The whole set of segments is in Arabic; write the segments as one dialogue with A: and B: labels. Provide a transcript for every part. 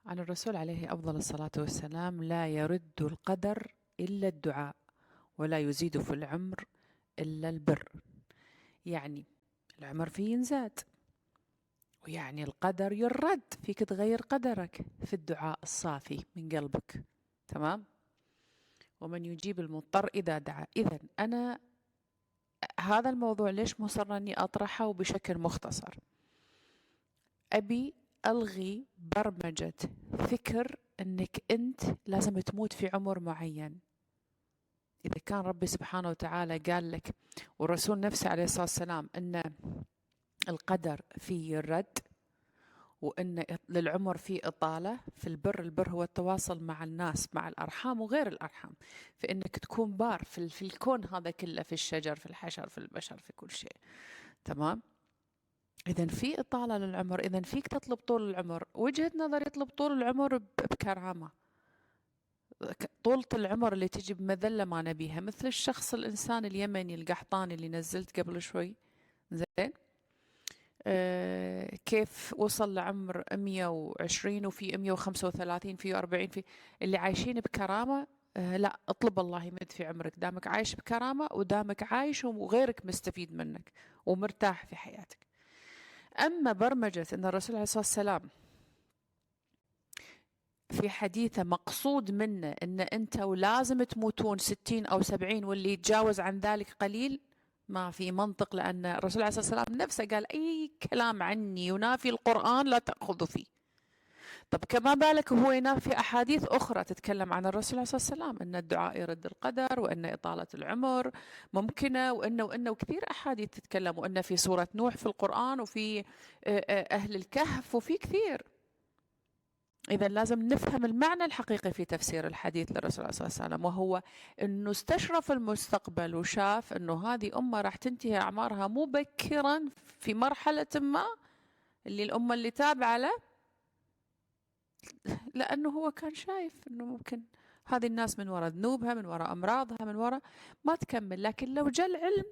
A: عن الرسول عليه أفضل الصلاة والسلام: لا يرد القدر إلا الدعاء، ولا يزيد في العمر إلا البر. يعني العمر فيه ينزاد، ويعني القدر يرد، فيك تغير قدرك في الدعاء الصافي من قلبك. تمام. ومن يجيب المضطر إذا دعا. إذن أنا هذا الموضوع ليش مصرة أني أطرحه وبشكل مختصر؟ أبي ألغي برمجة فكر أنك أنت لازم تموت في عمر معين. إذا كان ربي سبحانه وتعالى قال لك، والرسول نفسه عليه الصلاة والسلام، أن القدر فيه الرد، وأن للعمر فيه إطالة، في البر. البر هو التواصل مع الناس، مع الأرحام وغير الأرحام، فإنك تكون بار في الكون هذا كله، في الشجر، في الحشر، في البشر، في كل شيء. تمام. إذا في إطالة للعمر، إذا فيك تطلب طول العمر. وجهة نظري يطلب طول العمر بكرامة. طولة العمر اللي تجي بمذلة ما نبيها، مثل الشخص الإنسان اليمني القحطاني اللي نزلت قبل شوي. زين. كيف وصل لعمر 120 وفي 135 في 40 في اللي عايشين بكرامة. لا، اطلب الله يمد في عمرك دامك عايش بكرامة، ودامك عايش وغيرك مستفيد منك ومرتاح في حياتك. أما برمجة أن الرسول عليه الصلاة والسلام في حديثه مقصود منه أن أنت ولازم تموتون 60 أو 70، واللي يتجاوز عن ذلك قليل، ما في منطق. لأن الرسول عليه الصلاة والسلام نفسه قال: أي كلام عني ينافي القرآن لا تأخذوا فيه. طب كما بالك هو ينافي أحاديث أخرى تتكلم عن الرسول عليه الصلاة والسلام أن الدعاء يرد القدر، وأن إطالة العمر ممكنة، وأنه وكثير أحاديث تتكلم، وأن في سورة نوح في القرآن، وفي أهل الكهف، وفي كثير. إذا لازم نفهم المعنى الحقيقي في تفسير الحديث للرسول عليه الصلاة والسلام، وهو أنه استشرف المستقبل وشاف أنه هذه أمة راح تنتهي أعمارها مبكرا في مرحلة ما، اللي الأمة اللي تابعة له. لأنه هو كان شايف أنه ممكن هذه الناس من وراء ذنوبها، من وراء أمراضها، من وراء ما تكمل. لكن لو جاء العلم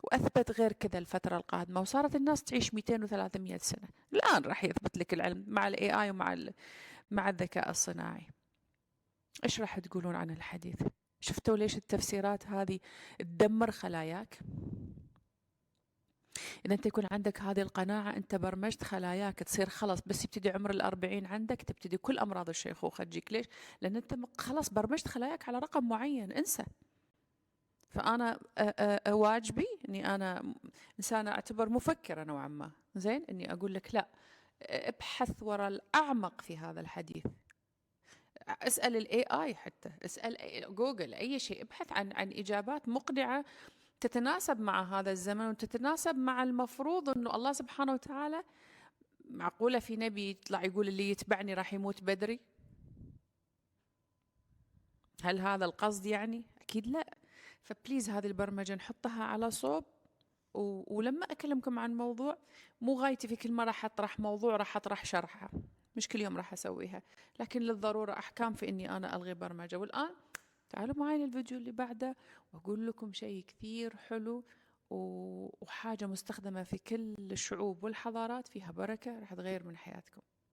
A: وأثبت غير كذا الفترة القادمة، وصارت الناس تعيش 200 و300 سنة، الآن راح يثبت لك العلم مع الاي اي ومع مع الذكاء الصناعي. ايش راح تقولون عن الحديث؟ شفتوا ليش التفسيرات هذه تدمر خلاياك؟ إذا أنت يكون عندك هذه القناعة، أنت برمجت خلاياك تصير خلاص، بس يبتدي عمر 40 عندك تبتدي كل أمراض الشيخوخة تجيك. ليش؟ لأن أنت خلاص برمجت خلاياك على رقم معين، انسى. فأنا واجبي أني أنا إنسانة أعتبر مفكرة نوعا ما، زين، أني أقول لك لا، ابحث وراء الأعمق في هذا الحديث. اسأل الاي اي، حتى اسأل جوجل، أي شيء، ابحث عن إجابات مقنعة تتناسب مع هذا الزمن، وتتناسب مع المفروض أنه الله سبحانه وتعالى. معقولة في نبي يطلع يقول اللي يتبعني راح يموت بدري؟ هل هذا القصد يعني؟ أكيد لا. فبليز هذه البرمجة نحطها على صوب. ولما أكلمكم عن موضوع، مو غايتي في كل مرة راح أطرح موضوع راح أطرح شرحه، مش كل يوم راح أسويها، لكن للضرورة أحكام في إني أنا ألغي برمجة. والآن تعالوا معي للفيديو اللي بعده، وأقول لكم شيء كثير حلو وحاجة مستخدمة في كل الشعوب والحضارات، فيها بركة راح تغير من حياتكم.